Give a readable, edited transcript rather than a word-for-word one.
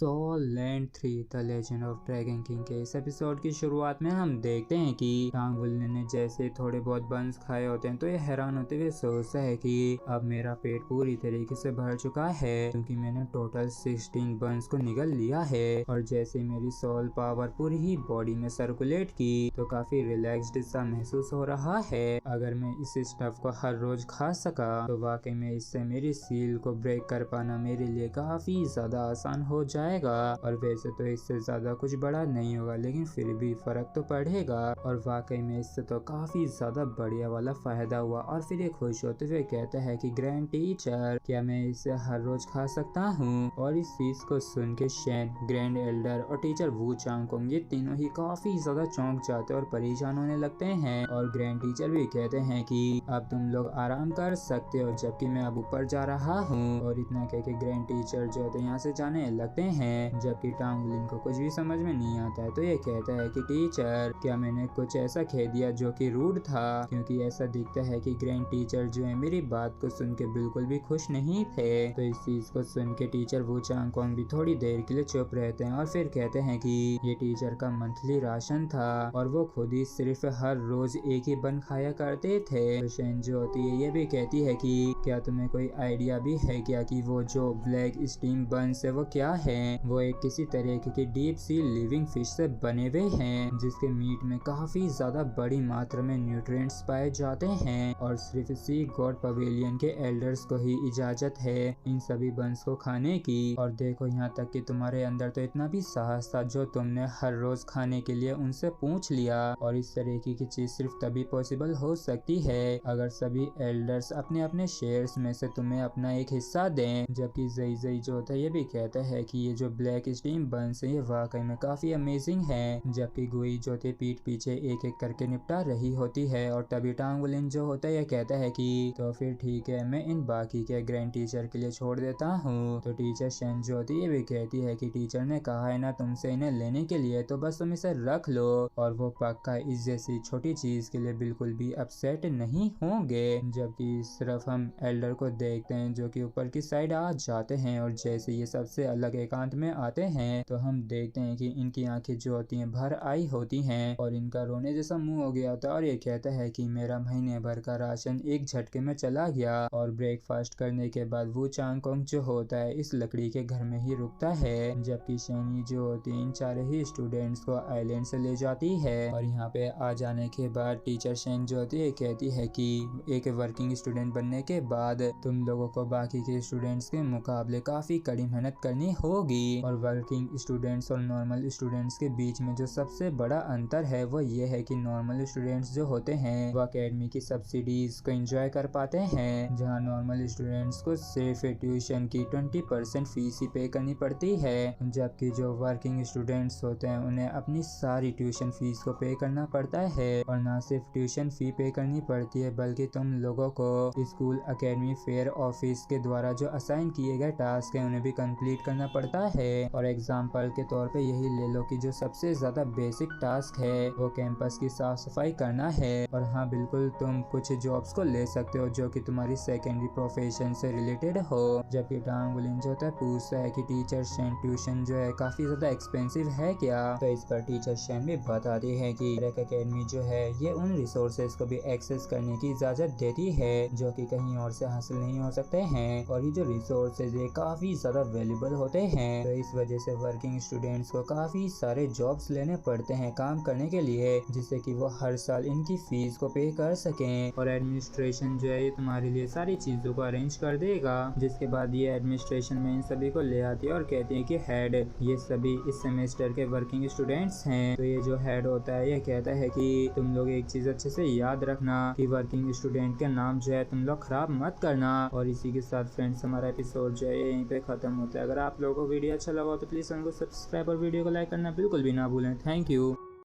Soul land 3 the legend of dragon king के इस episode की शुरुआत में हम देखते हैं कि टांग वुल्न ने जैसे थोड़े बहुत बंस खाए होते हैं तो ये हैरान होते हुए सोचता है कि अब मेरा पेट पूरी तरीके से भर चुका है क्योंकि मैंने टोटल 16 बंस को निगल लिया है। और जैसे मेरी सोल पावर पूरी ही बॉडी में सर्कुलेट की तो काफी रिलैक्स्ड सा महसूस हो रहा है। अगर मैं इस स्टफ को हर रोज खा सका तो वाकई में इससे मेरी सील को ब्रेक कर पाना मेरे लिए काफी ज्यादा आसान हो जाएगा। और वैसे तो इससे ज्यादा कुछ बड़ा नहीं होगा लेकिन फिर भी फर्क तो पड़ेगा। और वाकई में इससे तो काफी ज्यादा बढ़िया वाला फायदा हुआ। और फिर ये खुश होते हुए कहता है कि ग्रैंड टीचर क्या मैं इसे हर रोज खा सकता हूँ। और इस चीज को सुन के शेन, ग्रैंड एल्डर और टीचर वू चांगकोंग ये तीनों ही काफी ज्यादा चौंक जाते और परेशान होने लगते हैं। और ग्रैंड टीचर भी कहते हैं कि अब तुम लोग आराम कर सकते हो जबकि मैं अब ऊपर जा रहा हूँ। और इतना कह के ग्रैंड टीचर जो है यहाँ से जाने लगते हैं जबकि टांग वुल्न को कुछ भी समझ में नहीं आता है। तो ये कहता है कि टीचर क्या मैंने कुछ ऐसा कह दिया जो कि रूड था, क्योंकि ऐसा दिखता है कि ग्रैंड टीचर जो है मेरी बात को सुन के बिल्कुल भी खुश नहीं थे। तो इस चीज को सुन के टीचर वू चांगकोंग भी थोड़ी देर के लिए चुप रहते हैं और फिर कहते हैं कि ये टीचर का मंथली राशन था और वो खुद ही सिर्फ हर रोज एक ही बन खाया करते थे। तो शेन जो होती है ये भी कहती है कि क्या तुम्हें कोई आइडिया भी है क्या कि वो जो ब्लैक स्टीम बन्स है वो क्या है। वो एक किसी तरह की डीप सी लिविंग फिश से बने हुए हैं जिसके मीट में काफी ज्यादा बड़ी मात्रा में न्यूट्रिएंट्स पाए जाते हैं और सिर्फ सी गॉड पवेलियन के एल्डर्स को ही इजाजत है इन सभी बन्स को खाने की। और देखो यहाँ तक कि तुम्हारे अंदर तो इतना भी साहस था जो तुमने हर रोज खाने के लिए उनसे पूछ लिया। और इस तरह की चीज सिर्फ तभी पॉसिबल हो सकती है अगर सभी एल्डर्स अपने अपने शेयर्स में से तुम्हें अपना एक हिस्सा दें। जबकि जई जई जो होता है ये भी कहता है कि ये जो ब्लैक स्टीम बन्स है ये वाकई में काफी अमेजिंग है। जबकि गुई जो होती है पीठ पीछे एक एक करके निपटा रही होती है। और तभी टांग वुल्न जो होता है ये कहता है कि तो फिर ठीक है मैं इन बाकी के ग्रैंड टीचर के लिए छोड़ देता हूँ। तो टीचर शेन जो होती है ये भी कहती है कि टीचर ने कहा है ना तुमसे इन्हें लेने के लिए तो बस तुम इसे रख लो। और वो पक्का इस जैसी छोटी चीज के लिए बिल्कुल भी अपसेट नहीं होंगे। जबकि सिर्फ हम एल्डर को देखते हैं जो कि ऊपर की साइड आ जाते हैं और जैसे ये सबसे अलग एकांत में आते हैं तो हम देखते हैं कि इनकी आंखें जो होती हैं भर आई होती हैं और इनका रोने जैसा मुंह हो गया होता है। और ये कहता है कि मेरा महीने भर का राशन एक झटके में चला गया। और ब्रेकफास्ट करने के बाद वू चांगकोंग जो होता है इस लकड़ी के घर में ही रुकता है। जबकि शेनी जो होती है इन चार ही स्टूडेंट्स को आइलैंड से ले जाती है। और यहाँ पे आ जाने के बाद टीचर शेन जो होती है कहती है कि एक वर्किंग स्टूडेंट बनने के बाद तुम लोगों को बाकी के स्टूडेंट्स के मुकाबले काफी कड़ी मेहनत करनी होगी। और वर्किंग स्टूडेंट्स और नॉर्मल स्टूडेंट्स के बीच में जो सबसे बड़ा अंतर है वो ये है कि नॉर्मल स्टूडेंट्स जो होते हैं वो एकेडमी की सब्सिडीज को एंजॉय कर पाते हैं, जहां नॉर्मल स्टूडेंट्स को सिर्फ ट्यूशन की 20% फीस ही पे करनी पड़ती है। जबकि जो वर्किंग स्टूडेंट्स होते हैं उन्हें अपनी सारी ट्यूशन फीस को पे करना पड़ता है। और ना सिर्फ ट्यूशन फी पे करनी पड़ती है बल्कि तुम लोगों को स्कूल एकेडमी फेयर ऑफिस के द्वारा जो असाइन किए गए टास्क है उन्हें भी कंप्लीट करना पड़ता है। और एग्जाम्पल के तौर पे यही ले लो कि जो सबसे ज्यादा बेसिक टास्क है वो कैंपस की साफ सफाई करना है। और हाँ बिल्कुल तुम कुछ जॉब्स को ले सकते हो जो कि तुम्हारी सेकेंडरी प्रोफेशन से रिलेटेड हो। जबकि टांग वुल्न जो होता है पूछता है कि टीचर शेन ट्यूशन जो है काफी ज्यादा एक्सपेंसिव है क्या। तो इस पर टीचर शेन भी बताती है कि ब्रेक एकेडमी जो है ये उन रिसोर्सेज को भी एक्सेस करने की इजाजत देती है जो कि कहीं और से हासिल नहीं हो सकते हैं। और ये जो रिसोर्सेज है काफी ज्यादा वैल्यूबल होते हैं। तो इस वजह से वर्किंग स्टूडेंट्स को काफी सारे जॉब्स लेने पड़ते हैं काम करने के लिए जिससे कि वो हर साल इनकी फीस को पे कर सकें। और एडमिनिस्ट्रेशन जो है ये तुम्हारे लिए सारी चीजों को अरेंज कर देगा। जिसके बाद ये एडमिनिस्ट्रेशन में इन सभी को ले आती है और कहती है कि हेड ये सभी इस सेमेस्टर के वर्किंग स्टूडेंट्स हैं। तो ये जो हेड होता है ये कहता है कि तुम लोग एक चीज अच्छे से याद रखना कि वर्किंग स्टूडेंट के नाम जो है तुम लोग खराब मत करना। और इसी के साथ फ्रेंड्स हमारा एपिसोड जो है यहीं पे खत्म होता है। अगर आप लोगों को वीडियो अच्छा लगा तो प्लीज चैनल को सब्सक्राइब और वीडियो को लाइक करना बिल्कुल भी ना भूलें। Thank you.